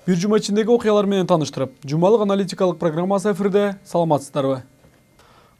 Бир жума ичиндеги окуялар менен таныштырып, жумалык аналитикалык программасы эфирде. Саламатсыздарбы?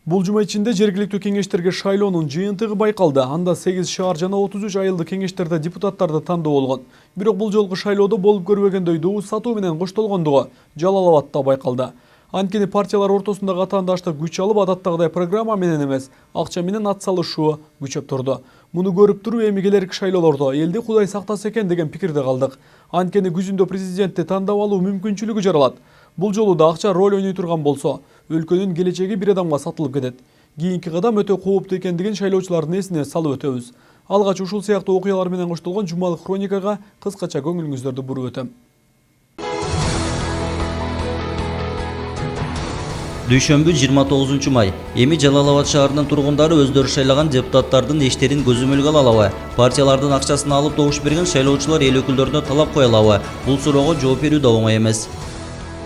Бул жума ичинде жергиликтүү кеңештерге шайлоонун жыйынтыгы байкалды. Анда 8 шаар жана 33 айылдык кеңештерде депутаттарды тандоо болгон. Бирок бул жолку шайлоодо болуп көрбөгөндөй дубус сатуу менен коштолгондугу Жалал Абадта байкалды. Анткени партиялар ортосундагы атаандаштык күч алып, адаттагыдай программа менен эмес, акча менен ат салышуу күчөп турду. Муну көрүп туруп, эми келерки шайлоолордо элди Кудай сактаса экен деген пикирде калдык. Анткени күзүндө президентти тандап алуу мүмкүнчүлүгү жаралат. Бул жолу да акча роль ойной турган болсо, өлкөнүн келечеги бир адамга сатылып кетет. Кийинки кадам өтө кооптуу экендигин шайлоочулардын эсине салып өтөбүз. Алгач ушул сыяктуу окуялар менен коштолгон жумалык хроникага кыскача көңүлүңүздөрдү буруп өтөм. Дүйшөмбү 29 май. Эми Жалал Абад шаарынын тургундары өздөрү шайлаган депутаттардын иштерин көзөмөлгө алабы? Партиялардын акчасын алып добуш берген шайлоочулар эл өкүлдөрүнө талап кое алабы? Бул суроого жооп берүү да оңой эмес.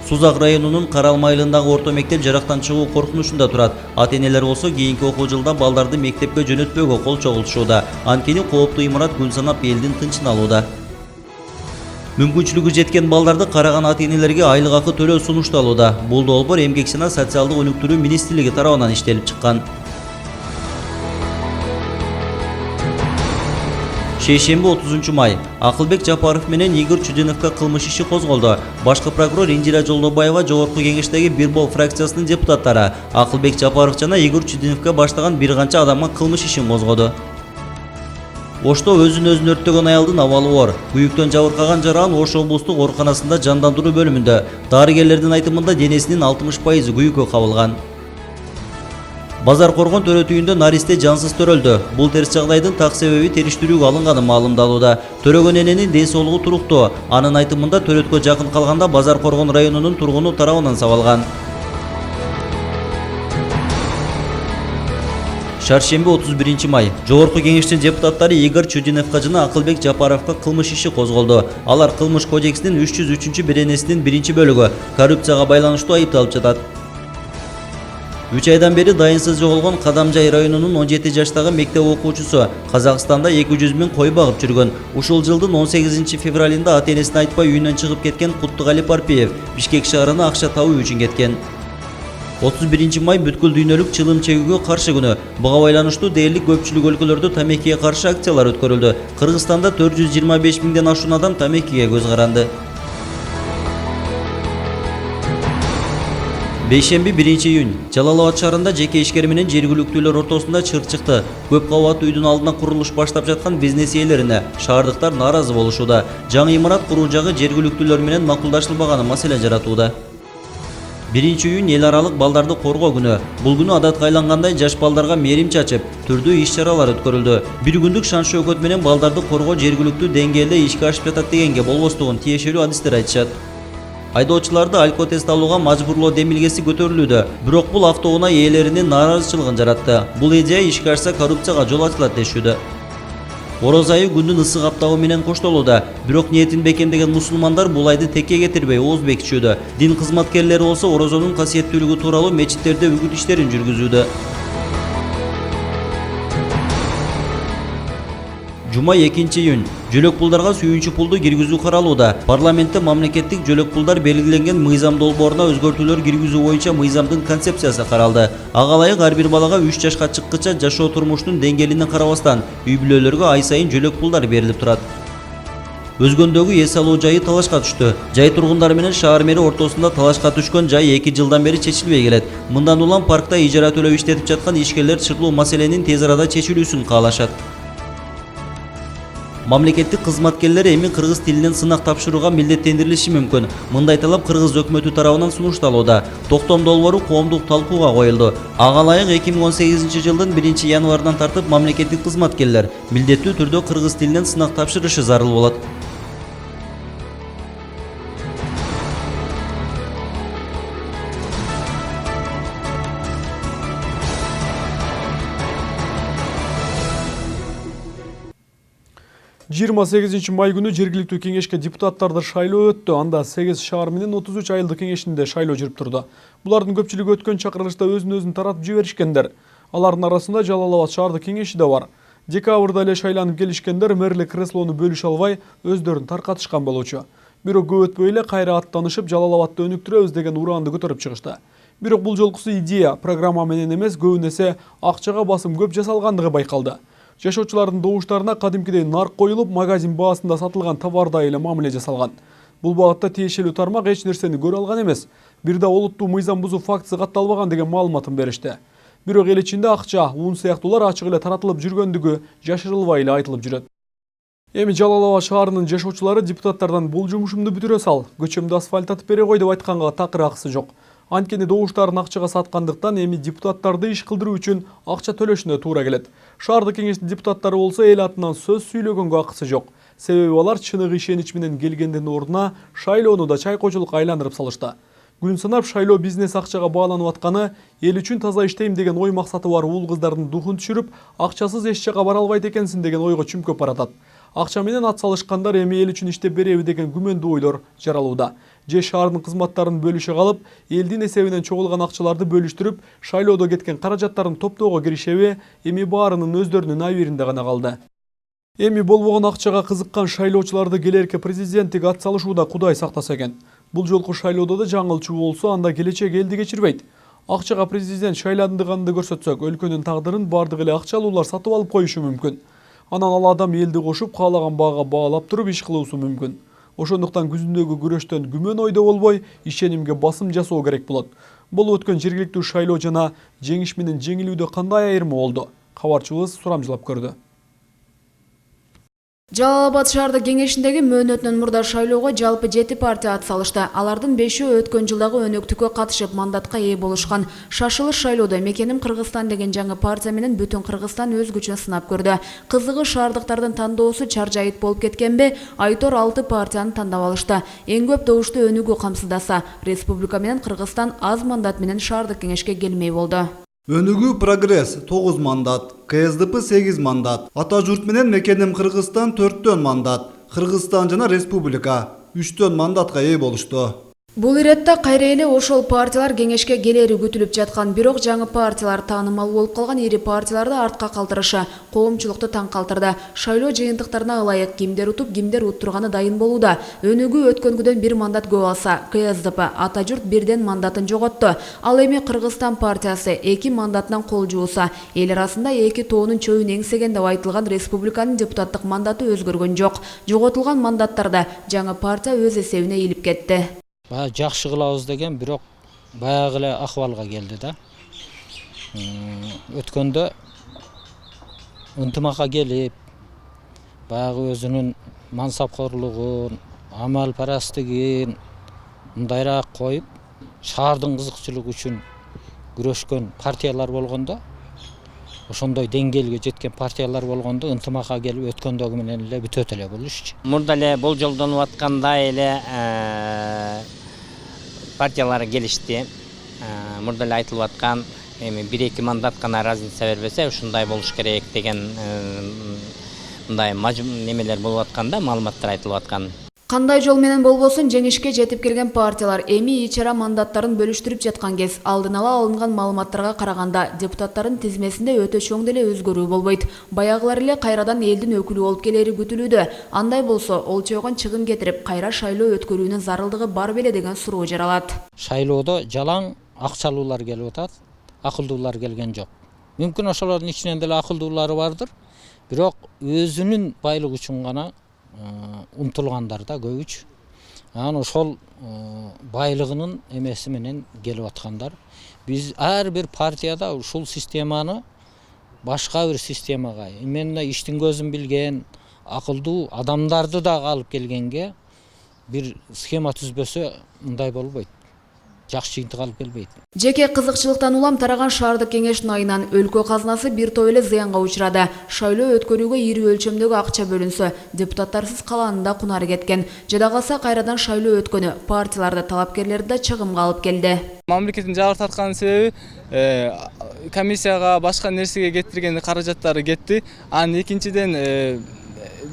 Сузак районунун Карал айылындагы орто мектеп жарактан чыгуу коркунучунда турат. Ата-энелер болсо кийинки окуу жылда балдарды мектепке жөнөтпөөгө кол чогултушууда. Анткени кооптуу имарат күн санап элдин тынчын алууда. Мүмкүнчүлүгү жеткен балдарды караган ата-энелерге айлык акы төлөө сунушталууда. Бул долбоор Эмгек жана социалдык өнүктүрүү министрлиги тарабынан иштелип чыккан. Шейшемби 30 май. Акылбек Жапаров менен Игорь Чудиновго кылмыш иши козголду. Башкы прокурор Индира Жолдобаева Жогорку кеңештеги Бирбол фракциясынын депутаттары Акылбек Жапаров жана Игорь Чудиновго баштаган бир канча адамга кылмыш ишин козгоду. Ошто өзүн өрттөгөн аялдын абалы оор. Күйүктөн жабыркаган жаран Ош облустук ооруканасында жандандыруу бөлүмүндө. Дарыгерлердин айтымында денесинин 60% күйүккө кабылган. Базар Коргон төрөтүйүндө наристе жансыз төрөлдү. Бул терс жагдайдын так себеби териштирүүгө алынганы маалымдалууда. Төрөгөн эненин ден соолугу туруктуу. Анын айтымында төрөткө жакын калганда Базар Коргон районунун тургуну тарабынан сабалган. Шаршемби 31 май. Жогорку кеңештин депутаттары Игорь Чудиновго жана Акылбек Жапаровго кылмыш иши козголду. Алар кылмыш кодексинин 303 беренесинин 1-бөлүгү коррупцияга байланыштуу айыпталып жатат. 3 айдан бери дайынсыз жоголгон Кадамжай районунун 17 жаштагы мектеп окуучусу Казакстанда 200 000 кой багып жүргөн. Ушул жылдын 18 февралында ата-энесине айтпай үйүнөн чыгып кеткен Куттугали Парпиев Бишкек шаарына акча табуу үчүн кеткен. 31 май бүткүл дүйнөлүк чылым чегүүгө каршы күнү. Буга байланыштуу дээрлик көпчүлүк өлкөлөрдө тамекиге каршы акциялар өткөрүлдү. Кыргызстанда 425 000ден ашуун адам тамекиге көз каранды. Бейшемби 1 июнь. Жалал Абад шаарында жеке ишкер менен жергиликтүүлөр ортосунда чыр чыкты. Көп кабаттуу үйдүн алдына курулуш баштап жаткан бизнес ээлерине шаардыктар нааразы болушууда. Жаңы имарат куруу жагы жергиликтүүлөр менен макулдашылбаганы маселе жаратууда. 1 июнь эл аралык балдарды коргоо күнү. Бул күнү адатка айлангандай жаш балдарга мээрим чачып, түрдүү иш-чаралар өткөрүлдү. Бир күндүк шан шөкөт менен балдарды коргоо жергиликтүү деңгээлде ишке ашып жатат дегенге болбостугун тиешелүү адистер айтышат. Айдоочуларды алкотест алууга мажбурлоо демилгеси көтөрүлүүдө. Бирок бул автоунаа ээлеринин нааразычылыгын жаратты. Бул идея ишке ашса коррупцияга жол ачылат дешүүдө. Ороз айы күндүн ысык аптабы менен коштолууда. Бирок ниетин бекемдеген мусулмандар бул айды текке кетирбей ооз бекичүүдө. Дин кызматкерлери болсо орозонун касиеттүүлүгү тууралуу мечиттерде үгүт иштерин жүргүзүүдө. Жума 2 июнь. Жөлөк пулдарга сүйүнчү пулду киргизүү каралууда. Парламентте мамлекеттик жөлөк пулдар белгиленген мыйзам долбооруна өзгөртүүлөр киргизүү боюнча мыйзамдын концепциясы каралды. Ага ылайык ар бир балага 3 жашка чыккыча жашоо турмуштун деңгээлине карабастан үй бүлөлөргө ай сайын жөлөк пулдар берилип турат. Өзгөндөгү эс алуу жайы талашка түштү. Жай тургундары менен шаар мэри ортосунда талашка түшкөн жай 2 жылдан бери чечилбей келет. Мындан улам паркта ижара төлөп иштетип жаткан ишкерлер чырлуу маселенин тез арада чечилүүсүн каалашат. Мамлекеттик кызматкерлер эми кыргыз тилинен сынак тапшырууга милдеттендирилиши мүмкүн. Мындай талап Кыргыз өкмөтү тарабынан сунушталууда. Токтом долбоору коомдук талкууга коюлду. Ага ылайык 2018 жылдын 1 январынан тартып мамлекеттик кызматкерлер милдеттүү түрдө кыргыз тилинен сынак тапшырышы зарыл болот. Жыйырма 8 май күнү жергиликтүү кеңешке депутаттарды шайлоо өттү. Анда 8 шаар менен 33 айылдык кеңешинде шайлоо жүрүп турду. Булардын көпчүлүгү өткөн чакырылышта өзүн таратып жиберишкендер. Алардын арасында Жалал Абад шаардык кеңеши да бар. Декабрда эле шайланып келишкендер мэрлик креслону бөлүшө албай өздөрүн таркатышкан болчу. Бирок көп өтпөй эле кайра аттанышып Жалал Абадты өнүктүрөбүз деген ураанды көтөрүп чыгышты. Бирок бул жолкусу идея программа менен эмес, көбүнесе акчага басым көп жасалгандыгы байкалды. Жашоочулардын добуштарына кадимкидей нарк коюлуп, магазин баасында сатылган товардай эле мамиле жасалган. Бул багытта тиешелүү тармак эч нерсени көрө алган эмес. Бир да олуттуу мыйзам бузуу фактысы катталбаган деген маалыматын беришти. Бирок эл ичинде акча, ун сыяктуулар ачык эле таратылып жүргөндүгү жашырылбай эле айтылып жүрөт. Эми Жалал Абад шаарынын жашоочулары депутаттардан бул жумушумду бүтүрө сал, көчөмдү асфальттатып бере кой деп айтканга такыр акысы жок. Анткени добуштарын акчага саткандыктан эми депутаттарды иш кылдыруу үчүн акча төлөшүнө туура келет. Шаардык кеңештин депутаттары болсо эл атынан сөз сүйлөгөнгө акысы жок. Себеби алар чыныгы ишенич менен келгендин ордуна шайлоону да чайкоочулукка айландырып салышты. Күн санап шайлоо бизнес акчага бааланып атканы, эл үчүн таза иштейм деген ой максаты бар уул кыздардын духун түшүрүп, акчасыз эч жакка бара албайт экенсин деген ойго чүмкөп баратат. Акча менен ат салышкандар эми эл үчүн иштеп береби деген күмөндүү ойлор жаралууда. Же шаардын кызматтарын бөлүшө калып, элдин эсебинен чогулган акчаларды бөлүштүрүп, шайлоодо кеткен каражаттарын топтоого киришеби, эми баарынын өздөрүнүн абийиринде гана калды. Эми болбогон акчага кызыккан шайлоочуларды келерки президенттик ат салышууда Кудай сактаса экен. Бул жолку шайлоодо да жаңылчуу болсо, анда келечек элди кечирбейт. Акчага президент шайландыганды көрсөтсөк, өлкөнүн тагдырын бардык эле акчалуулар сатып алып коюшу мүмкүн. Анан ал адам элди кошуп, каалаган баага баалап туруп иш кылуусу мүмкүн. Ошондуктан күзүндөгү күрөштөн күмөн ойдо болбой, ишенимге басым жасоо керек болот. Болуп өткөн жергиликтүү шайлоо жана жеңиш менен жеңилүүдө кандай айырмы болду? Кабарчыбыз сурамжылап көрдү. Жалал Абад шаардык кеңешиндеги мөөнөтүнөн мурда шайлоого жалпы 7 партия ат салышты. Алардын 5-өө өткөн жылдагы өнөктүккө катышып мандатка ээ болушкан. Шашылыш шайлоодо Мекеним Кыргызстан деген жаңы партия менен Бүтүн Кыргызстан өз күчүн сынап көрдү. Кызыгы шаардыктардын тандоосу чаржайыт болуп кеткенби, Айтор 6 партияны тандап алышты. Эң көп добушту Өнүгүү камсыздаса, Республика менен Кыргызстан аз мандат менен шаардык кеңешке келмей болду. Өнүгүү Прогресс 9 мандат, КСДП 8 мандат, Ата журт менен Мекеним Кыргызстан 4төн мандат, Кыргызстан жана Республика 3төн мандатка ээ болушту. Бул иретте кайра эле ошол партиялар кеңешке келери күтүлүп жаткан, бирок жаңы партиялар таанымал болуп калган ири партияларды артка калтырышы коомчулукту таң калтырды. Шайлоо жыйынтыктарына ылайык кимдер утуп, кимдер уттурганы дайын болууда. Өнүгүү өткөнгүдөн 1 мандат көп алса, КСДП Ата журт 1ден мандатын жоготту. Ал эми Кыргызстан партиясы 2 мандатынан кол жууса, эл арасында 2 тоонун чөйүн эңсеген деп айтылган Республиканын депутаттык мандаты өзгөргөн жок. Жоготулган мандаттарда жаңы партия өз эсебине илип кетти. Жакшы кылабыз деген, бирок баягы эле акыбалга келди да. Өткөндө ынтымакка келип, баягы өзүнүн мансапкорлугун, амал парастыгын мындайраак коюп, шаардын кызыкчылыгы үчүн күрөшкөн партиялар болгондо, ошондой деңгээлге жеткен партиялар болгондо ынтымакка келип өткөндөгү менен эле бүтөт эле бул иш. Мурда эле болжолдонуп аткандай эле партиялар келишти. Мурда эле айтылып аткан эми 1-2 мандат гана разница бербесе, ушундай болуш керек деген мындай немелер болуп атканда, маалыматтар айтылып аткан. Кандай жол менен болбосун жеңишке жетип келген партиялар эми ичара мандаттарын бөлүштүрүп жаткан кез алдын ала алынган маалыматтарга караганда депутаттардын тизмесинде өтө чоң деле өзгөрүү болбойт. Баягылар эле кайрадан элдин өкүлү болуп келери күтүлүүдө. Андай болсо, ол чойгон чыгым кетирип, кайра шайлоо өткөрүүнүн зарылдыгы бар беле деген суроо жаралат. Шайлоодо жалаң акчалуулар келип атат, акылдуулар келген жок. Мүмкүн ошолордун ичинен деле акылдуулары бардыр, бирок өзүнүн байлыгы үчүн гана умтулгандар да көбүч. Анан ошол байлыгынын эмеси менен келип аткандар. Биз ар бир партияда ушул системаны башка бир системага, именно иштин көзүн билген, акылдуу адамдарды да алып келгенге бир схема түзбөсө мындай болбойт. Жакшы жыйынтык алып келбейт. Жеке кызыкчылыктан улам тараган шаардык кеңештин айынан өлкө казынасы бир топ эле зыянга учурады. Шайлоо өткөрүүгө ири өлчөмдөгү акча бөлүнсө, депутаттарсыз калаанында кунары кеткен. Жада калса кайрадан шайлоо өткөнү партияларды талапкерлерди да чыгымга алып келди. Мамлекеттин жабыр тарткан себеби комиссияга башка нерсеге кетирген каражаттары кетти. Анан экинчиден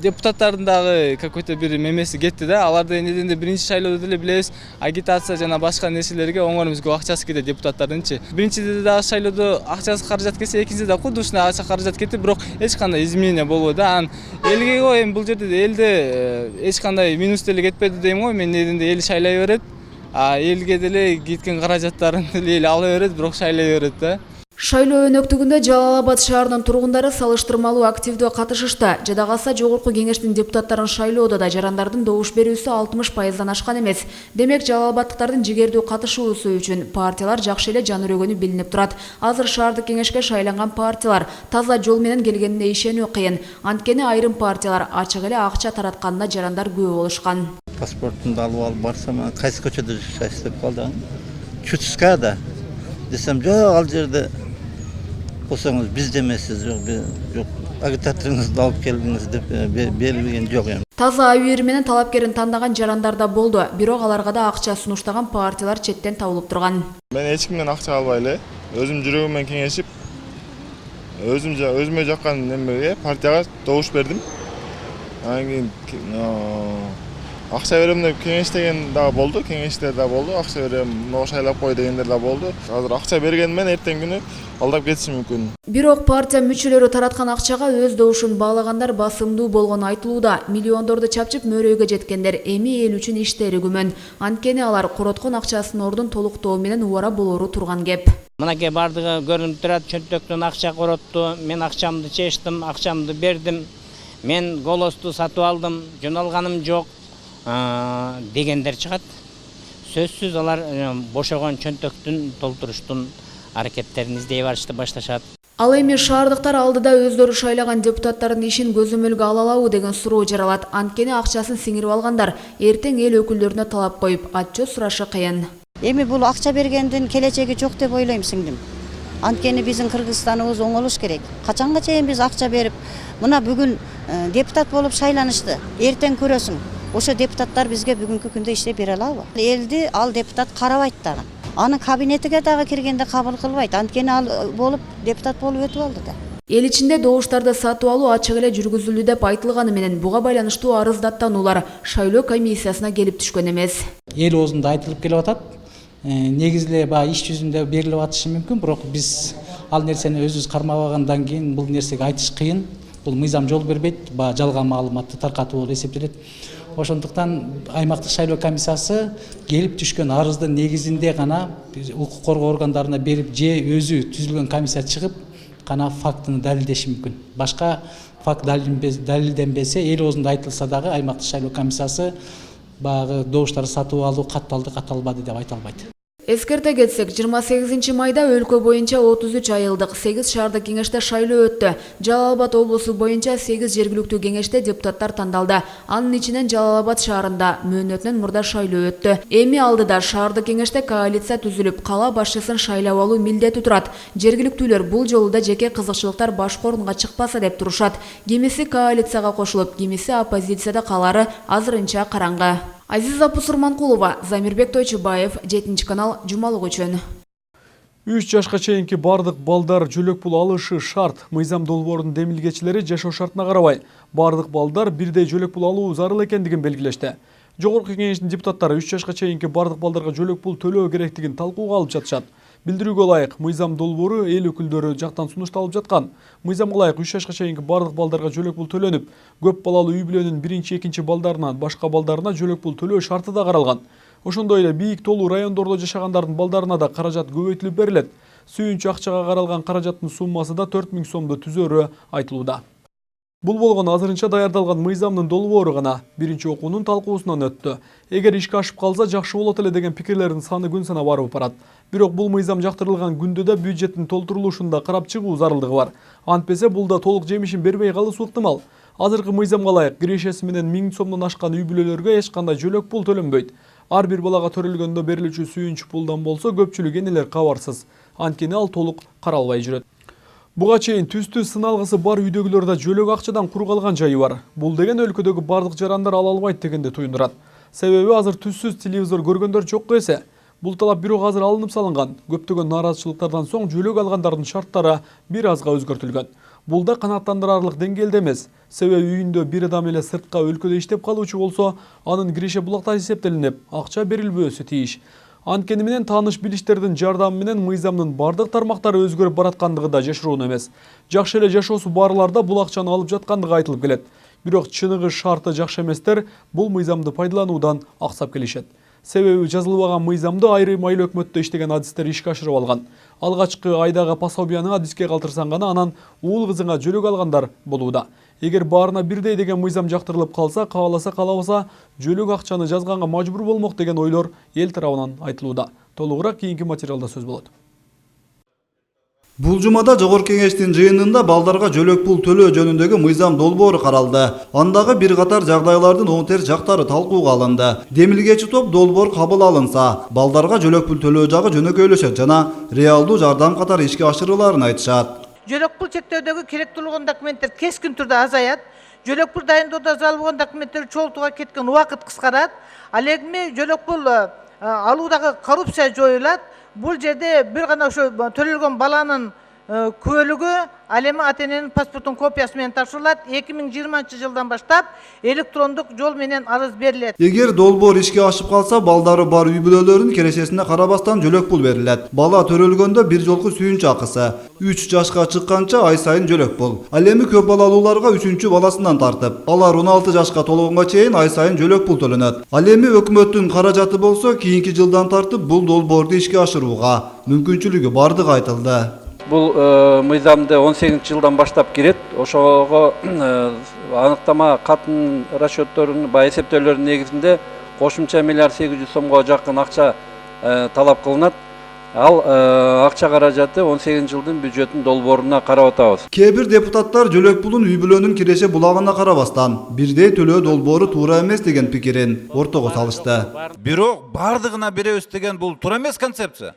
депутаттардын дагы какой-то бир мемеси кетти да. Аларды неден биринчи шайлоодо деле билебиз, агитация жана башка нерселерге оңор эмес, көп акчасы кетет депутаттардынчы. Биринчиде дагы шайлоодо акчасы каражат кетсе, экинчиде да кудур ушундай акча каражат кетти, бирок эч кандай изменение болбойт да. Анан элге го эми бул жерде элде эч кандай минус деле кетпеди дейм го. Мен неденде эл шайлай берет. А элге деле кеткен каражаттарын деле эл ала берет, бирок шайлай берет да. Шайлоо өнөктүгүндө Жалал Абад шаарынын тургундары салыштырмалуу активдүү катышышты. Жада калса жогорку кеңештин депутаттарын шайлоодо да жарандардын добуш берүүсү 60%дан ашкан эмес. Демек Жалал Абадтыктардын жигердүү катышуусу үчүн партиялар жакшы эле жан өрөгөнү билинип турат. Азыр шаардык кеңешке шайланган партиялар таза жол менен келгенине ишенүү кыйын. Анткени айрым партиялар ачык эле акча таратканына жарандар күбө болушкан. Паспортумду алып барсам, кайсы көчөдө жашайсыз деп калды. Чучскада десем, жок, ал жерде болсаңыз бизде эмессиз, жок, агитаторуңузду алып келдиңиз деп берилген жок эми. Таза АЮР менен талапкерин тандаган жарандар да болду, бирок аларга да акча сунуштаган партиялар четтен табылып турган. Мен эч кимден акча албай эле, өзүм жүрөгүм менен кеңешип, өзүмө жаккан немеге партияга добуш бердим. Анан кийин акча берем деп кеңештеген дагы болду, кеңештер да болду, акча берем, могу шайлап кой дегендер да болду. Азыр акча бергени менен эртең күнү алдап кетиши мүмкүн. Бирок партия мүчөлөрү тараткан акчага өз добушун баалагандар басымдуу болгону айтылууда. Миллиондорду чапчып мөрөйгө жеткендер эми эл үчүн иштери күмөн. Анткени алар короткон акчасын ордун толуктоо менен убара болору турган кеп. Мынакей бардыгы көрүнүп турат, чөнтөктөн акча коротту, мен акчамды чечтим, акчамды бердим, мен голосту сатып алдым, жоналганым жок дегендер чыгат. Сөзсүз алар бошогон чөнтөктүн толтуруштун аракеттерин издей барышты башташат. Ал эми шаардыктар алдыда өздөрү шайлаган депутаттардын ишин көзөмөлгө ала алабы деген суроо жаралат. Анткени акчасын сиңирип алгандар эртең эл өкүлдөрүнө талап коюп, отчет сурашы кыйын. Эми бул акча бергендин келечеги жок деп ойлойм, сиңдим. Анткени биздин Кыргызстаныбыз оңолуш керек. Качанга чейин биз акча берип, мына бүгүн депутат болуп шайланышты. Эртең көрөсүң, ошо депутаттар бизге бүгүнкү күндө иштеп бере алабы? Элди ал депутат карабайт дагы. Анын кабинетиге дагы киргенде кабыл кылбайт. Анткени ал болуп депутат болуп өтүп алды да. Эл ичинде добуштарды сатып алуу ачык эле жүргүзүлдү деп айтылганы менен буга байланыштуу арыз даттануулар шайлоо комиссиясына келип түшкөн эмес. Эл оозунда айтылып келип атат. Негизи эле баягы иш жүзүндө берилип атышы мүмкүн, бирок биз ал нерсени өзүбүз кармабагандан кийин бул нерсеге айтыш кыйын. Бул мыйзам жол бербейт, баягы жалган маалыматты таркатуу болуп эсептелет. Ошондуктан аймактык шайлоо комиссиясы келип түшкөн арыздын негизинде гана укук коргоо органдарына берип же өзү түзүлгөн комиссия чыгып гана фактыны далилдеши мүмкүн. Башка факт далилденбесе, эл оозунда айтылса дагы аймактык шайлоо комиссиясы баягы добуштарды сатып алуу катталды, катталбады деп айта албайт. Эскерте кетсек, 28 майда өлкө боюнча 33 айылдык 8 шаардык кеңеште шайлоо өттү. Жалал Абад облусу боюнча 8 жергиликтүү кеңеште депутаттар тандалды. Анын ичинен Жалал Абад шаарында мөөнөтүнөн мурда шайлоо өттү. Эми алдыда шаардык кеңеште коалиция түзүлүп, кала башчысын шайлап алуу милдети турат. Жергиликтүүлөр бул жолу да жеке кызыкчылыктар башкы орунга чыкпаса деп турушат. Кимиси коалицияга кошулуп, кимиси оппозицияда калары азырынча караңгы. Азиза Пусурманкулова, Замирбек Тойчубаев, 7-канал, жумалык үчүн. 3 жашка чейинки бардык балдар жөлөк пул алышы шарт. Мыйзам долбоорунун демилгечилери жашоо шартына карабай бардык балдар бирдей жөлөк пул алуу зарыл экендигин белгилешти. Жогорку кеңештин депутаттары 3 жашка чейинки бардык балдарга жөлөк пул төлөө керектигин талкууга алып жатышат. Билдирүүгө ылайык, мыйзам долбоору эл өкүлдөрү жактан сунушталып жаткан. Мыйзамга ылайык 3 жашка чейинки бардык балдарга жөлөк пул төлөнүп, көп балалуу үй бүлөнүн 1-2 балдарынан башка балдарына жөлөк пул төлөө шарты да каралган. Ошондой эле бийик толуу райондордо жашагандардын балдарына да каражат көбөйтүлүп берилет. Сүйүнчү акчага каралган каражаттын суммасы да 4000 сомду түзөрү айтылууда. Бул болгон азырынча даярдалган мыйзамдын долбоору гана биринчи окуунун талкуусунан өттү. Эгер ишке ашып калса жакшы болот эле деген пикирлердин саны күн санап барып барат. Бирок бул мыйзам жактырылган күндө да бюджеттин толтурулушунда карап чыгуу зарылдыгы бар. Антпесе бул да толук жемишин бербей калышы ыктымал. Азыркы мыйзамга ылайык кирешеси менен 1000 сомдон ашкан үй бүлөлөргө эч кандай жөлөк пул төлөнбөйт. Ар бир балага төрөлгөндө берилүүчү сүйүнчү пулдан болсо көпчүлүк энелер кабарсыз. Анткени ал толук каралбай жүрөт. Буга чейин түстүү сыналгысы бар үйдөгүлөр да жөлөк акчадан кур калган жайы бар. Бул деген өлкөдөгү бардык жарандар ала албайт дегенде туюндурат. Себеби азыр түссүз телевизор көргөндөр жокко эсе. Бул талап бирок азыр алынып салынган. Көптөгөн нааразычылыктардан соң жөлөк алгандардын шарттары бир азга өзгөртүлгөн. Бул да канааттандырарлык деңгээлде эмес. Себеби үйүндө бир адам эле сыртка өлкөдө иштеп калуучу болсо, анын киреше булакта эсептелинип, акча берилбөөсү тийиш. Анткени менен тааныш билиштердин жардамы менен мыйзамдын бардык тармактары өзгөрүп бараткандыгы да жашыруун эмес. Жакшы эле жашоосу барларда бул акчаны алып жаткандыгы айтылып келет. Бирок чыныгы шарты жакшы эместер бул мыйзамды пайдалануудан аксап келишет. Себеби жазылбаган мыйзамды айрым айыл өкмөттө иштеген адистер ишке ашырып алган. Алгачкы айдагы пособияны адиске калтырсаң гана анан уул кызыңа жөлөк алгандар болууда. Эгер баарына бирдей деген мыйзам жактырылып калса, кааласа каалабаса жөлөк акчаны жазганга мажбур болмок деген ойлор эл тарабынан айтылууда. Толугураак кийинки материалда сөз болот. Бул жумада Жогорку Кеңештин жыйынында балдарга жөлөк пул төлөө жөнүндөгү мыйзам долбоору каралды. Андагы бир катар жагдайлардын оң терс жактары талкууга алынды. Демилгечи топ долбоор кабыл алынса, балдарга жөлөк пул төлөө жагы жөнөкөйлөшөт жана реалдуу жардам катары ишке ашырыларын айтышат. Жөлөк пул чектөөдөгү керектүүлүгүн документтер кескин түрдө азаят. Жөлөк пул дайындоодо зарылган документтер чогултууга кеткен убакыт кыскарат. Ал эми жөлөк пул алуудагы коррупция жоюлат. Бул жерде бир гана ошо төлөлгөн баланын күбөлүгү ал эми ата эненин паспортунун копиясы менен тапшырылат. 2020-жылдан баштап электрондук жол менен арыз берилет. Эгер долбоор ишке ашып калса, балдары бар үй бүлөлөрүнүн келешесине карабастан жөлөк пул берилет. Бала төрөлгөндө бир жолку сүйүнчү акысы, 3 жашка чыкканча ай сайын жөлөк пул. Ал эми көп балалууларга 3-чү баласынан тартып, алар 16 жашка толгонго чейин ай сайын жөлөк пул төлөнөт. Ал эми өкмөттүн каражаты болсо, кийинки жылдан тартып бул долбоорду ишке ашырууга мүмкүнчүлүгү бардыгы айтылды. Бул мыйзамды 18-жылдан баштап кирет. Ошого аныктама катын расчетторунун, эсептөөлөрүнүн негизинде кошумча миллиард 800 сомго жакын акча талап кылынат. Ал акча каражаты 18-жылдын бюджеттин долбооруна карап атабыз. Кээ бир депутаттар жөлөк пулун үй бүлөнүн киреше булагына карабастан бирдей төлөө долбоору туура эмес деген пикирин ортого салышты. Бирок бардыгына беребиз деген бул туура эмес концепция.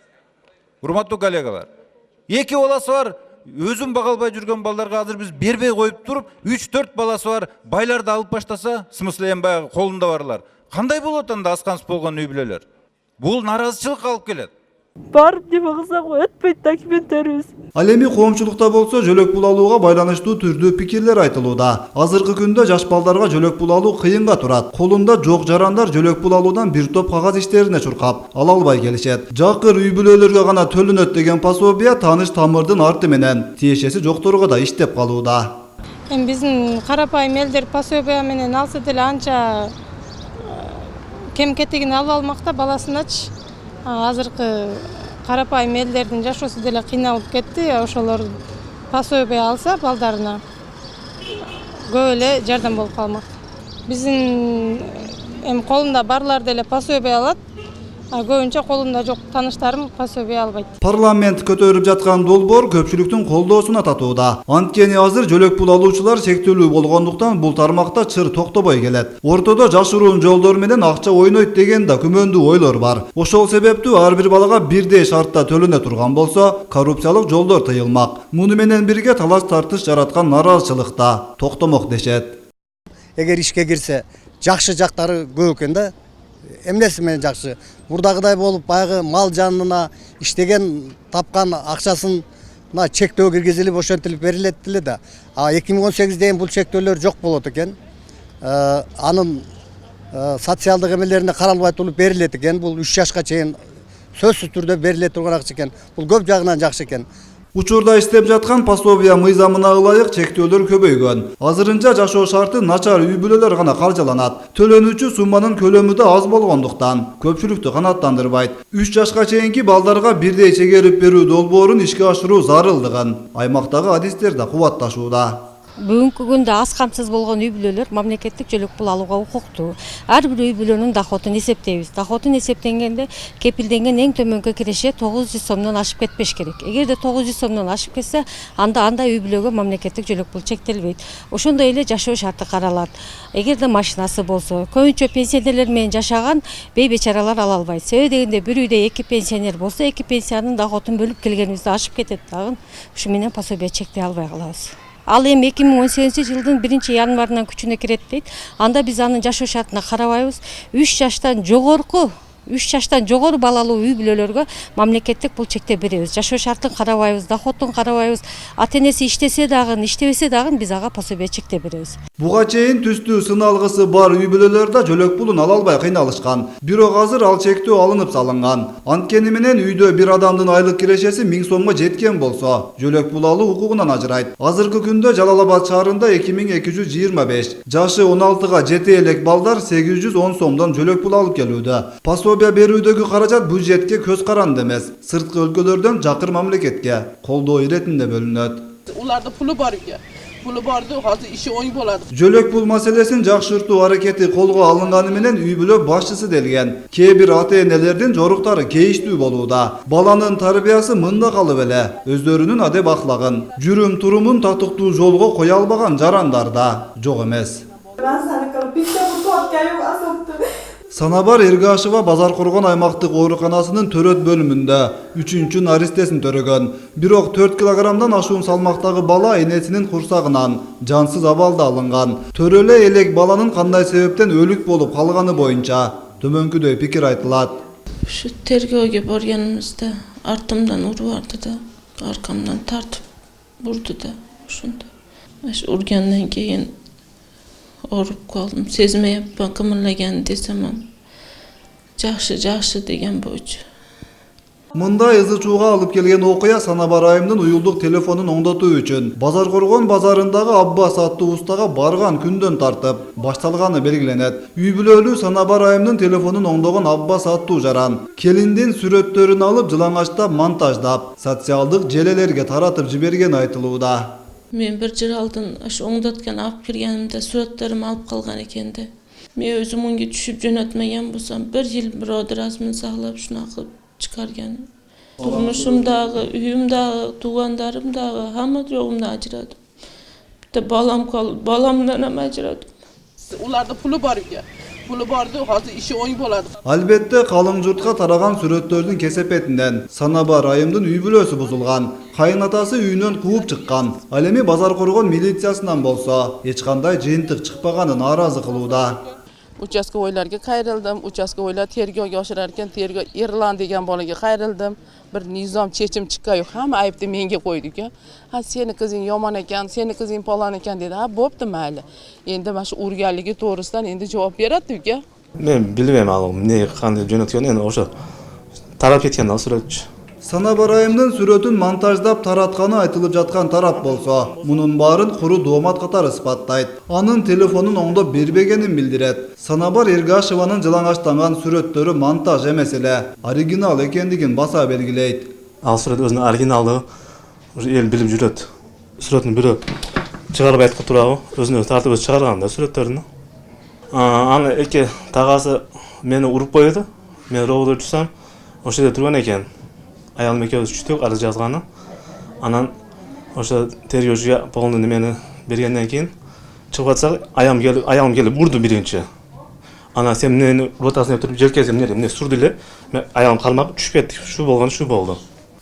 Урматтуу коллегалар, 2 баласы бар, өзүн бага албай жүргөн балдарга азыр биз бербей коюп туруп, 3-4 баласы бар, байларды алып баштаса, смысле эми баягы колунда барлар. Кандай болот анда аскансыз болгон үй бүлөлөр? Бул наразычылыкка алып келет. Барып неме кылсак өтпөйт документтерибиз. Ал эми коомчулукта болсо жөлөк пул алууга байланыштуу түрдүү пикирлер айтылууда. Азыркы күндө жаш балдарга жөлөк пул алуу кыйынга турат. Колунда жок жарандар жөлөк пул алуудан бир топ кагаз иштерине чуркап ала албай келишет. Жакыр үй бүлөлөргө гана төлөнөт деген пособия тааныш тамырдын арты менен тиешеси жокторго да иштеп калууда. Эми биздин карапайым элдер пособия менен алса деле анча кем кетигин алып алмакта баласыначы. Азыркы карапайым элдердин жашоосу деле кыйналып кетти. Ошолор пособия алса балдарына көп эле жардам болуп калмак. Биздин эми колунда барлар деле пособия алат. Көбүнчө колунда жок тааныштарым пособия албайт. Парламент көтөрүп жаткан долбоор көпчүлүктүн колдоосуна татууда. Анткени азыр жөлөк пул алуучулар шектүүлүү болгондуктан бул тармакта чыр токтобой келет. Ортодо жашыруун жолдор менен акча ойнойт деген да күмөндүү ойлор бар. Ошол себептүү ар бир балага бирдей шартта төлөнө турган болсо, коррупциялык жолдор тыйылмак. Муну менен бирге талаш тартыш жараткан наразычылык да токтомок дешет. Эгер ишке кирсе, жакшы жактары көп экен да. Эмнеси менен жакшы? Бурдагыдай болуп баягы мал жанына иштеген тапкан акчасына чектөө киргизилип ошентилип берилет деле да. 2018ден бул чектөөлөр жок болот экен. Анын социалдык эмелерине каралбай туруп берилет экен. Бул 3 жашка чейин сөзсүз түрдө бериле турган акча экен. Бул көп жагынан жакшы экен. Учурда иштеп жаткан пособия мыйзамына ылайык чектөөлөр көбөйгөн. Азырынча жашоо шарты начар үй бүлөлөр гана каржыланат. Төлөнүүчү сумманын көлөмү да аз болгондуктан көпчүлүктү канааттандырбайт. 3 жашка чейинки балдарга бирдей чегерип берүү долбоорун ишке ашыруу зарылдыгын аймактагы адистер да кубатташууда. Бүгүнкү күндө аз камсыз болгон үй бүлөлөр мамлекеттик жөлөк пул алууга укуктуу. Ар бир үй бүлөнүн доходун эсептейбиз. Доходун эсептенгенде кепилденген эң төмөнкү киреше 900 сомдон ашып кетпеш керек. Эгерде 900 сомдон ашып кетсе, анда үй бүлөгө мамлекеттик жөлөк пул чектелбейт. Ошондой эле жашоо шарты каралат. Эгерде машинасы болсо, көбүнчө пенсионерлер менен жашаган бейбечаралар ала албайт. Себеби дегенде бир үйдө 2 пенсионер болсо, 2 пенсиянын доходун бөлүп келгенибизде ашып кетет дагы. Ушу менен пособия чектей албай калабыз. Ал эми 2018-жылдын 1-январынан күчүнө кирет дейт. Анда биз анын жашоо шартына карабайбыз. 3 жаштан жогорку 3 жаштан жогору балалуу үй бүлөлөргө мамлекеттик бул чектеп беребиз. Жашоо шартын карабайбыз, доходун карабайбыз. Ата-энеси иштесе дагы, иштебесе дагы биз ага пособие чектеп беребиз. Буга чейин түстүү сыналгысы бар үй бүлөлөрдө жөлөк пулун ала албай кыйналышкан. Бирок азыр ал чектөө алынып салынган. Анткени менен үйдө бир адамдын айлык кирешеси 1000 сомго жеткен болсо, жөлөк пул алуу укугунан ажырайт. Азыркы күндө Жалал Абад шаарында 2225, жашы 16га жете элек балдар 810 сомдон жөлөк пул алып келүүдө. Пособия берүүдөгү каражат бюджетке көз каранды эмес, сырткы өлкөлөрдөн жакыр мамлекетке колдоо иретинде бөлүнөт. Уларда пулу бар экен. Pulu bardı, hazır işi oyun boladı. Жөлөк пул маселесин жакшыртуу аракети колго алынганы менен үй бүлө башчысы делген. Кээ бир ата-энелердин жоруктары кейиштүү болууда. Баланын тарбиясы мында калып эле, өздөрүнүн адеп ахлагын, жүрүм турумун татыктуу жолго кое албаган жарандар да жок эмес. Санабар Эргашева Базар Коргон аймактык ооруканасынын төрөт бөлүмүндө 3-чү наристесин төрөгөн. Бирок 4 килограммдан ашуун салмактагы бала энесинин курсагынан жансыз абалда алынган. Төрөлө элек баланын кандай себептен өлүк болуп калганы боюнча төмөнкүдөй пикир айтылат. Şu tergöge borganımızda артымдан urvardı da, arkamdan tartıp vurdu da, şunda. Urgandan keyin orup kaldım. Sezmeye bakımlagan desem, жақшы деген boyunca. Мындай ызы чууга алып келген окуя Санабар айымдын уюлдук телефонун оңдотуу үчүн Базар Коргон базарындагы Аббас аттуу устага барган күндөн тартып башталганы белгиленет. Үй бүлөлүү Санабар айымдын телефонун оңдогон Аббас аттуу жаран келиндин сүрөттөрүн алып жылаңачтап монтаждап социалдык желелерге таратып жиберген айтылууда. Мен bir жыл алдын оңдоткан алып киргенимде сүрөттөрүм алып калган экен да. Мен өзүм өңгө түшүп жөнөтмөгөн болсом, 1 жыл биродер азмын саклап шуна кылып чыгарган. Турмушумдагы, үйүмдагы, туугандарымдагы хамма жогумдан ажырадым. Бите балам калып, баламдан ham ажырадым. Ularda pulu бар экен. Pulu bardı, hazır işi oyun boladı. Албетте калың журтка тараган сүрөттөрдүн кесепетинен Санабар айымдын үй бүлөсү бузулган. Кайнатасы үйүнөн кууп чыккан. Ал эми Базар Коргон милициясынан болсо эч кандай жыйынтык чыкпаганын нааразы кылууда. Участковойларга кайрылдым, участковойлар тергөөгө ашырарken тергөө Ирлан деген балага кайрылдым. Bir nizam çeçim çıkıyor. Hamma ayıptı menge koyduk ya. Ha senin kızın yaman eken, senin kızın falan eken dedi. Ha boptu mali. Endi maşı urganligi to'g'risidan endi javob beratdik ya. Men bilmem alım ne qanday jo'natgan endi o'sha tarap ketgan suratchi. Санабар айымдын сүрөтүн монтаждап таратканы айтылып жаткан тарап болсо, мунун баарын куру доомат катары испаттайт. Анын телефонун оңдоп бербегенин билдирет. Санабар Эргашеванын жылаңачтанган сүрөттөрү монтаж эмес эле, оригинал экендигин баса белгилейт. Ал сүрөт өзүнүн оригиналдыгы эл билип жүрөт. Сүрөттүн бирөө чыгарып айткы турабы, өзүнө тартып өзү чыгарган да сүрөттөрүн. Аны эки тагасы мени уруп койду. Мен роводо жүрсөм, ошол жерде турган экен. Ayalım ekөөбүз түштүк арыз жазганы. Анан ошо тергөөчүгө полный немени бергенден кийин чыгып атсак, аялым келип урду биринчи. Анан сен мени ротасына туруп желкесем эмне сурду эле. Мен аялым калмап түшүп кеттик. Шу болгон шу болду.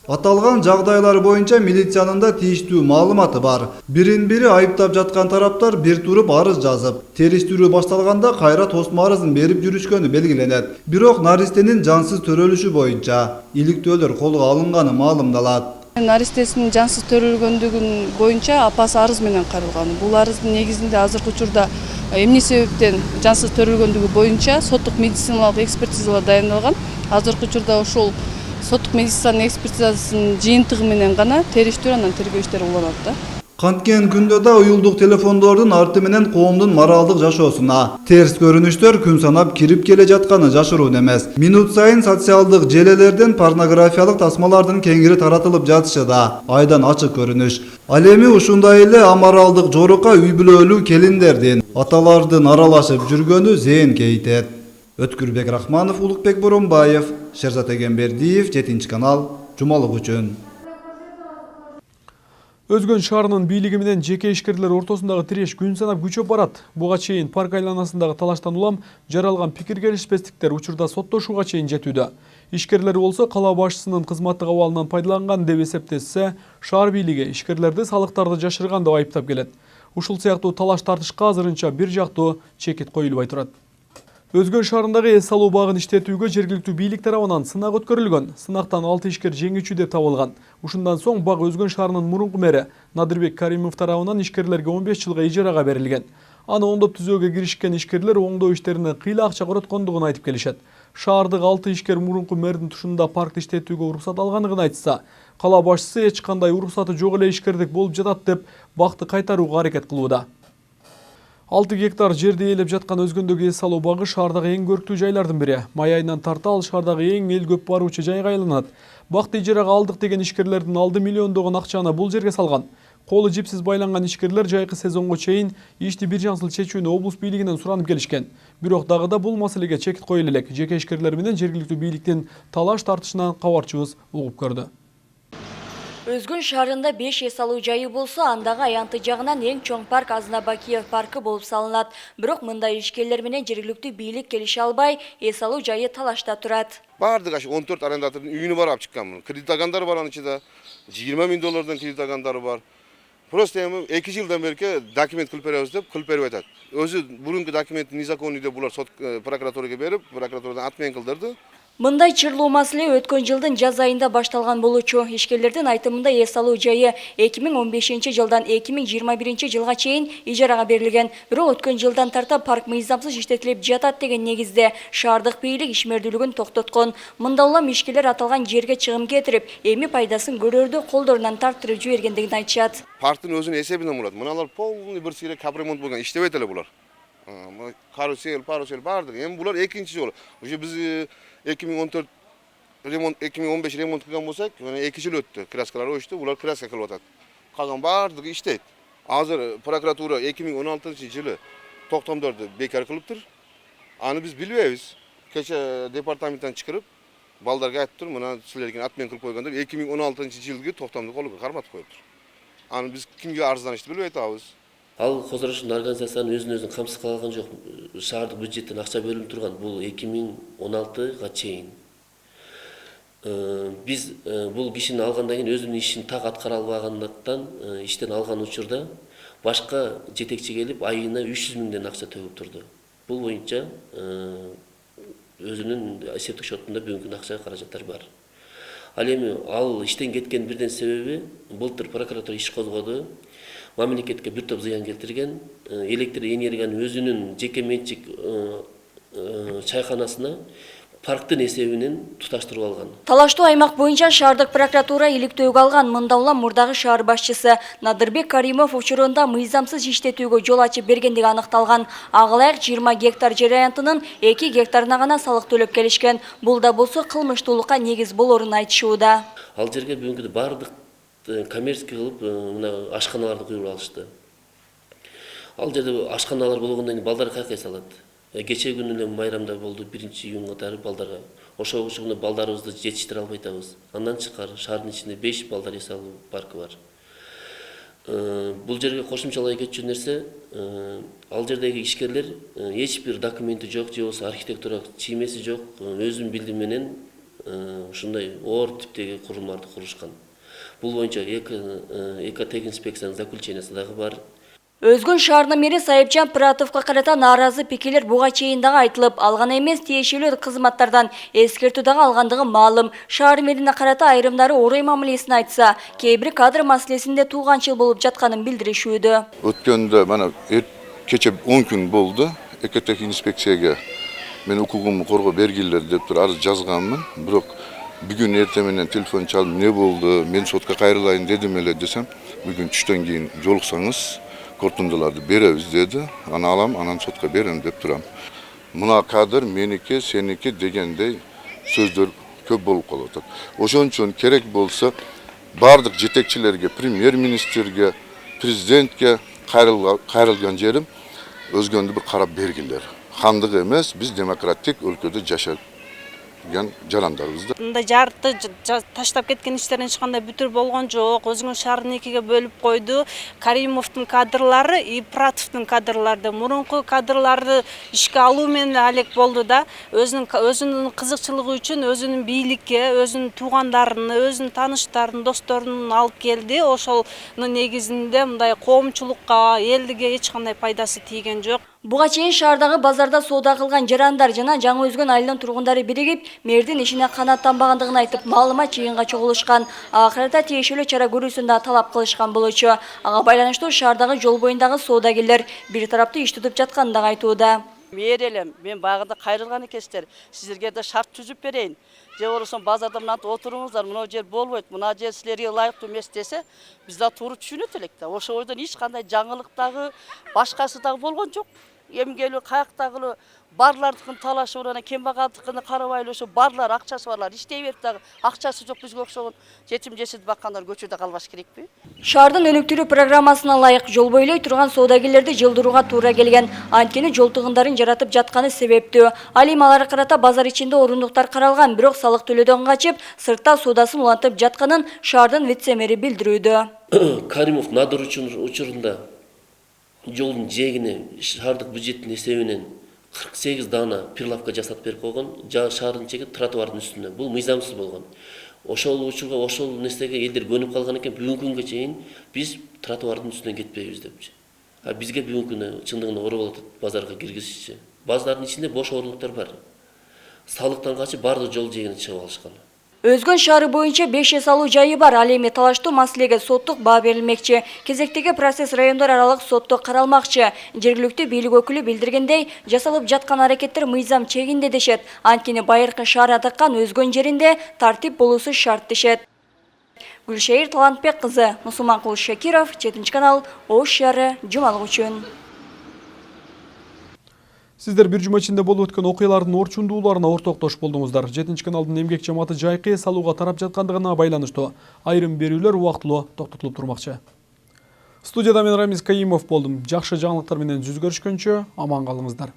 Аталган жагдайлар боюнча милициянын да тийиштүү маалыматы бар. Бирин-бири айыптап жаткан тараптар бир туруп арыз жазып, териштирүү башталганда кайра тосмо арызын берип жүрүшкөнү белгиленет. Бирок наристенин жансыз төрөлүшү боюнча иликтөөлөр колго алынганы маалымдалат. Наристесинин жансыз төрөлгөндүгүн боюнча апасы арыз менен каралган. Бул арыздын негизинде азыркы учурда эмне себептен жансыз төрөлгөндүгү боюнча соттук медициналык экспертизалар дайындалган. Азыркы учурда ошол соттук медицинанын экспертизасынын жыйынтыгы менен гана териштирүү анан тергөө иштери уланат да. Канткен күндө да уюлдук телефондордун арты менен коомдун моралдык жашоосуна терс көрүнүштөр күн санап кирип келе жатканы жашыруун эмес. Минут сайын социалдык желелерден порнографиялык тасмалардын кеңири таратылып жатышы да айдан ачык көрүнүш. Ал эми ушундай эле аморалдык жорука үй бүлөлүү келиндердин аталардын аралашып жүргөнү зээн кейтет. Өткүрбек Рахманов, Улукбек Боронбаев, Шерзат Эгембердиев, 7 канал, жумалык үчүн. Өзгөн шаарынын бийлиги менен жеке ишкерлер ортосундагы тиреш күн санап күчөп барат. Буга чейин парк айланасындагы талаштан улам жаралган пикир келишпестиктер учурда соттошууга чейин жетүүдө. Ишкерлер болсо кала башчысынын кызматтык абалынан пайдаланган деп эсептешсе, шаар бийлиги ишкерлерди салыктарды жашырган деп айыптап келет. Ушул сыяктуу талаш тартышка азырынча бир жактуу чекит коюлбай турат. Өзгөн шаарындагы эс алуу багын иштетүүгө жергиликтүү бийлик тарабынан сынак өткөрүлгөн. Сынактан 6 ишкер жеңүүчү деп табылган. Ушундан соң баг Өзгөн шаарынын мурунку мэри Надырбек Каримов тарабынан ишкерлерге 15 жылга ижарага берилген. Аны оңдоп түзөөгө киришкен ишкерлер оңдоо иштерине кыйла акча короткондугун айтып келишет. Шаардык 6 ишкер мурунку мэрдин тушунда паркты иштетүүгө уруксат алганын айтса, кала башчысы эч кандай уруксаты жок эле ишкердик болуп жатат деп бакты кайтарууга аракет кылууда. 6 гектар жерди ээлеп жаткан Өзгөндөгү эс алуу багы шаардагы эң көрктүү жайлардын бири. Май айынан тарта ал шаардагы эң эл көп баруучу жайга айланат. Бакты ижарага алдык деген ишкерлердин алды миллиондогон акчаны бул жерге салган. Колу жипсиз байланган ишкерлер жайкы сезонго чейин ишти бир жансыл чечүүнү облус бийлигинен суранып келишкен. Бирок дагы да бул маселеге чекит коюла элек. Жеке ишкерлер менен жергиликтүү бийликтин талаш тартышынан кабарчыбыз угуп көрдү. Өзгөн шаарында 5 эс алуу жайы болсо, андагы аянты жагынан эң чоң парк Азнабакиев паркы болуп салынат. Бирок мындай ишкерлер менен жергиликтүү бийлик келише албай, эс алуу жайы талашта турат. Бардык 14 арендатордун үйүнө барып чыккан. Кредит алгандар бар анын ичинде. $20 000 кредит алгандары бар. Просто эми 2 жылдан бери документ кылып беребиз деп кылып берип атат. Өзү бурунку документти незаконный деп булар сот прокуратурага берип, прокуратурадан ат менен кылдырды. Мындай чырлуу маселе өткөн жылдын жаз айында башталган болчу. Ишкерлердин айтымында эс алуу жайы 2015 жылдан 2021 жылга чейин ижарага берилген. Бирок өткөн жылдан тарта парк мыйзамсыз иштетилип жатат деген негизде шаардык бийлик ишмердүүлүгүн токтоткон. Мында улам ишкерлер аталган жерге чыгым кетирип, эми пайдасын көрөрдү колдорунан тарттырып жибергендигин айтышат. Парктын өзүнүн эсебинен болот. Мыналар полный бир сыйра капремонт болгон, иштебейт эле булар. Карусел, бардык. Эми булар экинчи жолу. Уже биз 2014 ремонт 2015 ремонт кылган болсак, 2 жыл өттү. Краскалар өчтү, булар краска кылып атат. Калган бардыгы иштейт. Азыр прокуратура 2016 жылы токтомдорду бекар кылыптыр. Аны биз билбейбиз. Кече департаменттен чыгарып, балдарга айтыптыр, мына силерге ат менен кылып койгондор 2016 жылгы токтомду колго карматып коюптур. Аны биз кимге арызданышты билбей атабыз. Ал козгоруштун организациясынын өзүн камсыз кыла алган жок. Шаардык бюджеттен акча бөлүнүп турган бул 2016га чейин. Биз бул кишини алгандан кийин өзүнүн ишин так аткара албагандыктан иштен алган учурда башка жетекчи келип айына 300 000 акча төгүп турду. Бул боюнча өзүнүн эсептик шотунда бүгүнкү акча каражаттар бар. Ал эми ал иштен кеткен бирден себеби былтыр прокуратура иш козгоду. Мамлекетке бир топ зыян келтирген, электр энергиянын өзүнүн жеке менчик чайканасына парктын эсебинен туташтырып алган. Талаштуу аймак боюнча шаардык прокуратура иликтөөгө алган. Мында улам мурдагы шаар башчысы Надырбек Каримов учурунда мыйзамсыз иштетүүгө жол ачып бергендиги аныкталган. Агылайык 20 гектар жер аянтынын 2 гектарына гана салык төлөп келишкен. Бул да болсо кылмыштуулукка негиз болорун айтышууда. Ал жерге бүгүнкү бардык коммерческий кылып мына ашканаларды куюп алышты. Ал жерде ашканалар болгондон кийин балдар кайка салат. Кече күнү эле майрамда болду, 1-июнга катары балдарга. Ошол учурда балдарыбызды жетиштире албай атабыз. Андан тышкары шаардын ичинде 5 балдар эс алуу паркы бар. Бул жерге кошумчалай кетчү нерсе, ал жердеги ишкерлер эч бир документи жок, же болбосо архитектура чиймеси жок, өзүнүн билими менен ушундай оор типтеги курулмаларды курушкан. Бул боюнча экотехинспекциянын заключениясы дагы бар. Өзгөн шаарынын мэри Сайыпжан Пыратовго карата нааразы пикирлер буга чейин дагы айтылып, алган эмес, тиешелүү кызматтардан эскертүү дагы алгандыгы маалым. Шаар мэрине карата айрымдары орой мамилесин айтса, кээ бир кадр маселесинде тууганчыл болуп жатканын билдиришүүдө. Өткөндө мана кече 10 күн болду. Экотехинспекцияга мен укугумду коргоо бергилер деп туруп арыз жазганмын. Бирок бүгүн эртең менен телефон чалып, не болду? Мен сотко кайрылайын дедим эле десем, бүгүн түштөн кийин жолуксаңыз корутундуларды беребиз деди. Аны алам, анан сотко берем деп турам. Мына кадр меники, сеники дегендей сөздөр көп болуп калып атат. Ошон үчүн керек болсо бардык жетекчилерге, премьер-министрге, президентке кайрылган жерим Өзгөндү бир карап бергилер. Хандык эмес, биз демократик өлкөдө жашап жарандарыбызды. Мында жарты таштап кеткен иштерин эч кандай бүтүр болгон жок. Өзгөн шаарын экиге бөлүп койду. Каримовдун кадрлары и Пыратовдун кадрлары, мурунку кадрларды ишке алуу менен алек болду да, өзүнүн кызыкчылыгы үчүн өзүнүн бийликке, өзүнүн туугандарын, өзүнүн тааныштарын, досторун алып келди. Ошонун негизинде мындай коомчулукка, элдиге эч кандай пайдасы тийген жок. Буга чейин шаардагы базарда соода кылган жарандар жана Жаңы Өзгөн айылынын тургундары биригип, мэрдин ишине канаттанбагандыгын айтып, маалымат жыйынга чогулушкан. Акырында тиешелүү чара көрүүсүн да талап кылышкан болчу. Ага байланыштуу шаардагы жол боюндагы соодагерлер бир тараптуу иш тутуп жатканын да айтууда. Мээрелем, мен багында кайрылган экенсиздер. Сиздерге да шарт түзүп берейин. Же болсо базарда мынантип отуруңуздар, мына жер болбойт, мына жер силерге ылайыктуу эмес десе, биз да туура түшүнөт элек да. Ошол бойдон эч кандай жаңылык дагы, башкасы дагы болгон жок. Эмгелүү каяктагы барлардыкын талашып анан кембагалдыкыны карабайлы ошо барлар акчасы барлар иштей берип дагы акчасы жок бизге окшогон жетим жесир баккандар көчөдө калбаш керекпи? Шаардын өнүктүрүү программасына ылайык жол бойлой турган соодагерлерди жылдырууга туура келген. Анткени жол тыгындарын жаратып жатканы себептүү. Ал эми аларга карата базар ичинде орундуктар каралган, бирок салык төлөөдөн качып, сыртта соодасын улантып жатканын шаардын вице-мэри билдирүүдө. Каримов Надыр учурунда жолдун жээгине шаардык бюджеттин эсебинен 48 дана прилавка жасап берип койгон, шаардын чеги тротуардын үстүнө. Бул мыйзамсыз болгон. Ошол учурга, ошол нерсеге элдер көнүп калган экен, бүгүнкү күнгө чейин биз тротуардын үстүнөн кетпейбиз депчи. Бизге бүгүнкү күнү чындыгында ооруп атат базарга киргизишчи. Базардын ичинде бош орундуктар бар. Салыктан качып бардык жол жээгине чыгып алышкан. Өзгөн шаары боюнча 5 эс алуу жайы бар. Ал эми талаштуу маселеге соттук баа берилмекчи. Кезектеги процесс райондор аралык сотто каралмакчы. Жергиликтүү бийлик өкүлү билдиргендей, жасалып жаткан аракеттер мыйзам чегинде дешет. Анткени байыркы шаар атакан Өзгөн жеринде тартип болуусу шарт дешет. Гүлшейир Талантбек кызы, Мусулманкул Шакиров, 7 канал, Ош шаары, жумалык үчүн. Сиздер бир жума ичинде болуп өткөн окуялардын орчундууларына ортоктош болдуңуздар. 7 каналдын эмгек жамааты жайкы эс алууга тарап жаткандыгына байланыштуу айрым берүүлөр убактылуу токтотулуп турмакчы. Студияда мен Рамиз Каимов болдум. Жакшы жаңылыктар менен жүз көрүшкөнчө аман калыңыздар.